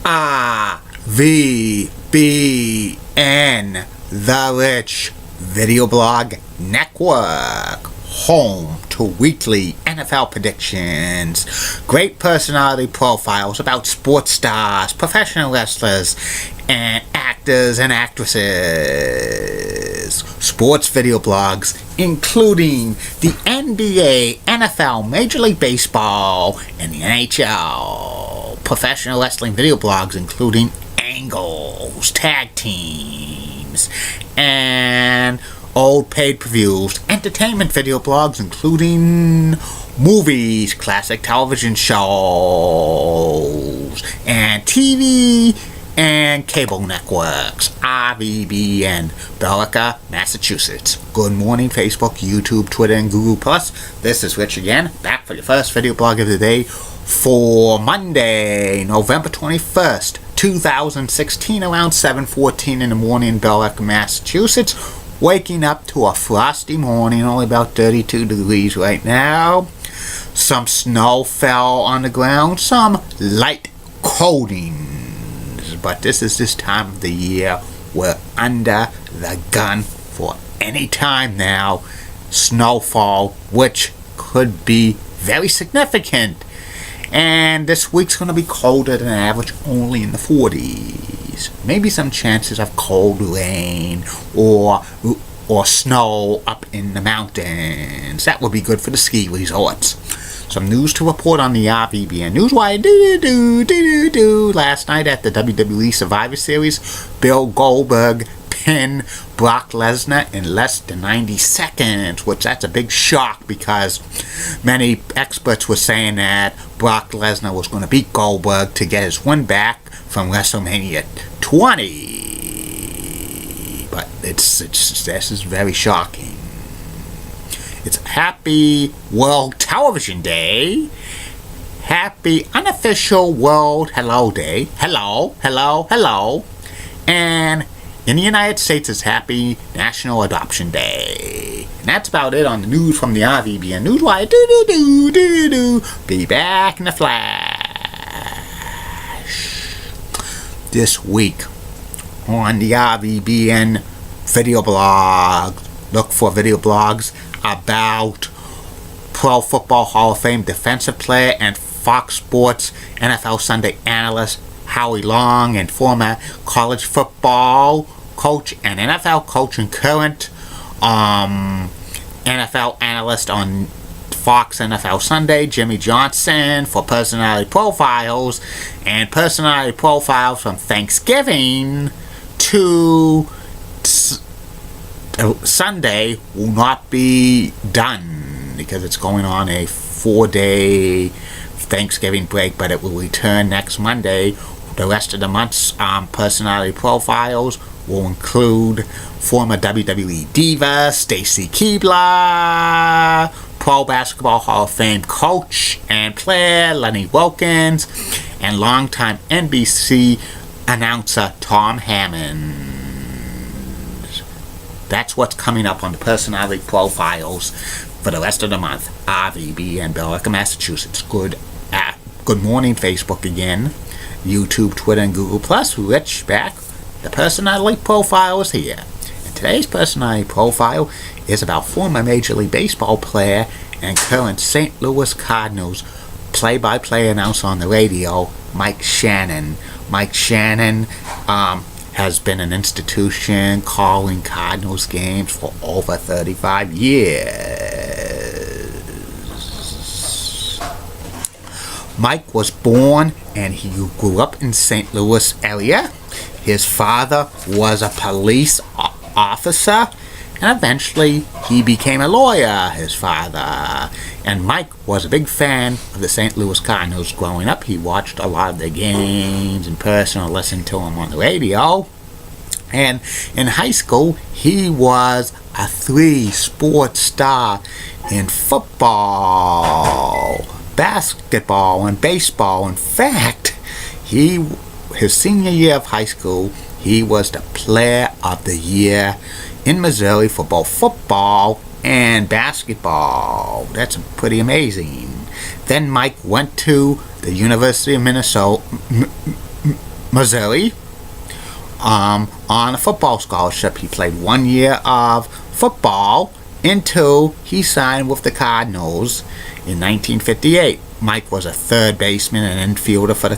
RVBN, the Rich Video Blog Network, home to weekly NFL predictions, great personality profiles about sports stars, professional wrestlers, and actors and actresses, sports video blogs including the NBA, NFL, Major League Baseball, and the NHL, professional wrestling video blogs including angles, tag teams, and old pay-per-views, entertainment video blogs including movies, classic television shows, and TV and cable networks. RVBN, Billerica, Massachusetts. Good morning, Facebook, YouTube, Twitter, and Google+. This is Rich again, back for the first video blog of the day for Monday, November 21st, 2016, around 7:14 in the morning in Billerica, Massachusetts. Waking up to a frosty morning, only about 32 degrees right now. Some snow fell on the ground, some light coatings. But this is this time of the year. We're under the gun for any time now. Snowfall, which could be very significant. And this week's going to be colder than average, only in the 40s. Maybe some chances of cold rain or snow up in the mountains. That would be good for the ski resorts. Some news to report on the RVBN Newswire. Last night at the WWE Survivor Series, Bill Goldberg pinned Brock Lesnar in less than 90 seconds, which that's a big shock because many experts were saying that Brock Lesnar was going to beat Goldberg to get his win back from WrestleMania 20. But this is very shocking. It's Happy World Television Day. Happy Unofficial World Hello Day. Hello. And in the United States, it's Happy National Adoption Day. And that's about it on the news from the RVBN Newswire. Be back in the flash. This week on the RVBN video blog, look for video blogs about Pro Football Hall of Fame defensive player and Fox Sports NFL Sunday analyst Howie Long, and former college football coach and NFL coach and current NFL analyst on Fox NFL Sunday, Jimmy Johnson, for personality profiles. And personality profiles from Thanksgiving to Sunday will not be done because it's going on a 4-day Thanksgiving break, but it will return next Monday. The rest of the month's personality profiles will include former WWE diva Stacy Keibler, Pro Basketball Hall of Fame coach and player Lenny Wilkins, and longtime NBC announcer Tom Hammond. That's what's coming up on the personality profiles for the rest of the month. RVB and Billerica, Massachusetts. Good morning, Facebook again. YouTube, Twitter, and Google+. Rich back. The personality profile is here. And today's personality profile is about former Major League Baseball player and current St. Louis Cardinals play-by-play announcer on the radio, Mike Shannon. Mike Shannon has been an institution calling Cardinals games for over 35 years. Mike was born and he grew up in St. Louis area. His father was a police officer, and eventually he became a lawyer, his father. And Mike was a big fan of the St. Louis Cardinals growing up. He watched a lot of their games in person or listened to them on the radio. And in high school, he was a 3-sport star in football, basketball, and baseball. In fact, his senior year of high school, he was the player of the year in Missouri for both football and basketball. That's pretty amazing. Then Mike went to the University of Missouri on a football scholarship. He played 1 year of football until he signed with the Cardinals in 1958. Mike was a third baseman and infielder for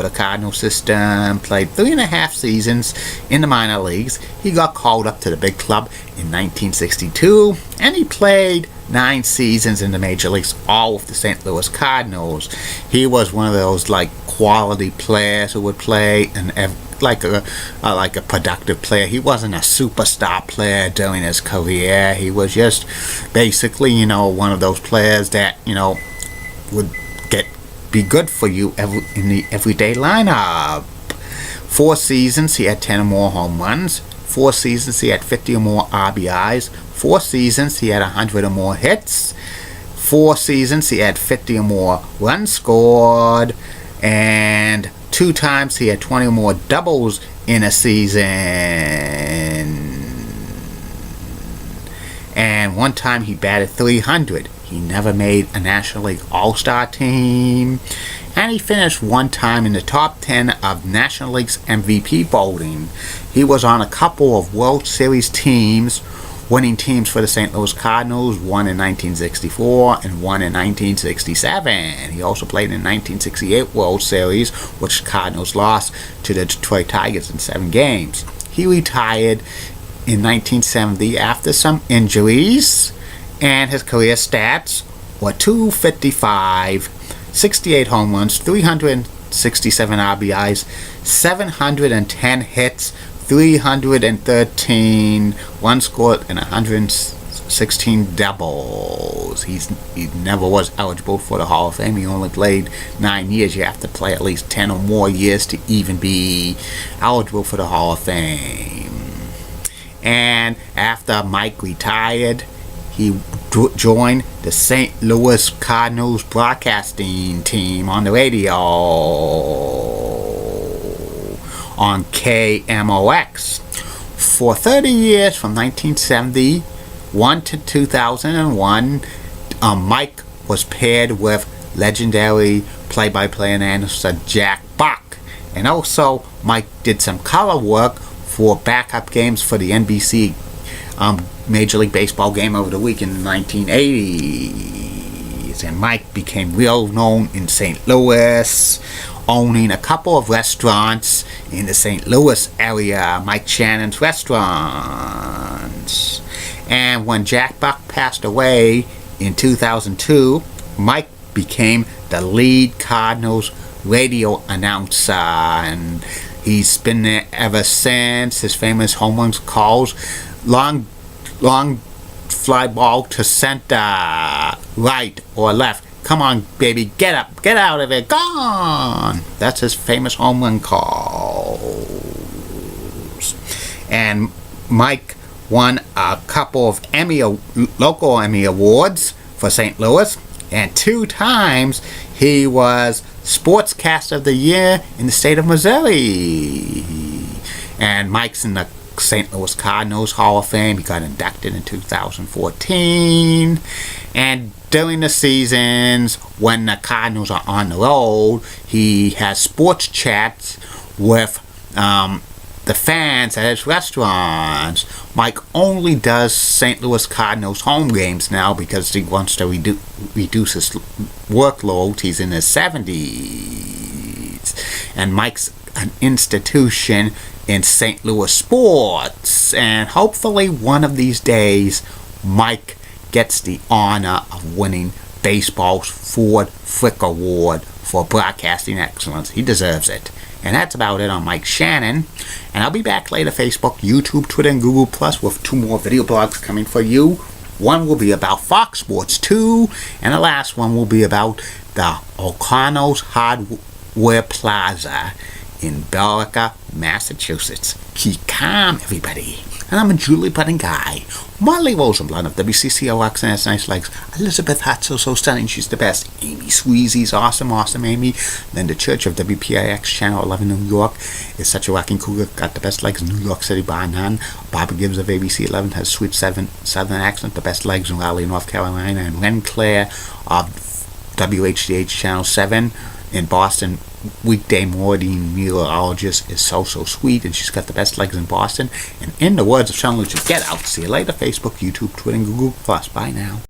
the Cardinal system. Played 3.5 seasons in the minor leagues. He got called up to the big club in 1962, and he played 9 seasons in the major leagues, all with the St. Louis Cardinals. He was one of those quality players who would play like a productive player. He wasn't a superstar player during his career. He was just basically, one of those players that, would be good for you in the everyday lineup. 4 seasons he had 10 or more home runs. 4 seasons he had 50 or more RBIs. 4 seasons he had 100 or more hits. 4 seasons he had 50 or more runs scored. And 2 times he had 20 or more doubles in a season. And 1 time he batted 300. He never made a National League All-Star team. And he finished 1 time in the top 10 of National League's MVP voting. He was on a couple of World Series teams, winning teams for the St. Louis Cardinals, one in 1964 and one in 1967. He also played in the 1968 World Series, which the Cardinals lost to the Detroit Tigers in 7 games. He retired in 1970 after some injuries, and his career stats were .255, 68 home runs, 367 RBIs, 710 hits, 313 runs scored, and 116 doubles. He never was eligible for the Hall of Fame. He only played 9 years. You have to play at least 10 or more years to even be eligible for the Hall of Fame. And after Mike retired, he joined the St. Louis Cardinals broadcasting team on the radio on KMOX. For 30 years, from 1971 to 2001, Mike was paired with legendary play-by-play announcer Jack Buck. And also, Mike did some color work for backup games for the NBC Major League Baseball game over the weekend in the 1980s. And Mike became real known in St. Louis, owning a couple of restaurants in the St. Louis area, Mike Shannon's restaurants. And when Jack Buck passed away in 2002, Mike became the lead Cardinals radio announcer, and he's been there ever since. His famous home run calls, long fly ball to center, right or left. Come on, baby, get up, get out of it, gone. That's his famous home run calls. And Mike won a couple of local Emmy Awards for St. Louis, and 2 times he was Sportscaster of the Year in the state of Missouri. And Mike's in the St. Louis Cardinals Hall of Fame. He got inducted in 2014. And during the seasons when the Cardinals are on the road, he has sports chats with the fans at his restaurants. Mike only does St. Louis Cardinals home games now because he wants to reduce his workload. He's in his 70s. And Mike's an institution in St. Louis sports, and hopefully one of these days Mike gets the honor of winning baseball's Ford Frick Award for broadcasting excellence. He deserves it. And that's about it on Mike Shannon. And I'll be back later, Facebook, YouTube, Twitter, and Google Plus with 2 more video blogs coming for you. One will be about Fox Sports 2, and the last one will be about the O'Connell's Hardware Plaza in Billerica, Massachusetts. Keep calm, everybody. And I'm a Julie Budding guy. Molly Rosenblunt of WCCO and has nice legs. Elizabeth Hatzel, so stunning, she's the best. Amy Sweezy's awesome Amy. Linda Church of WPIX Channel 11 New York is such a rocking cougar, got the best legs in New York City bar none. Barbara Gibbs of ABC 11 has sweet southern accent, the best legs in Raleigh, North Carolina. And Len Claire of WHDH Channel 7 in Boston, weekday morning meteorologist is so sweet, and she's got the best legs in Boston. And in the words of Shannon, get out. See you later, Facebook, YouTube, Twitter, and Google+. Bye now.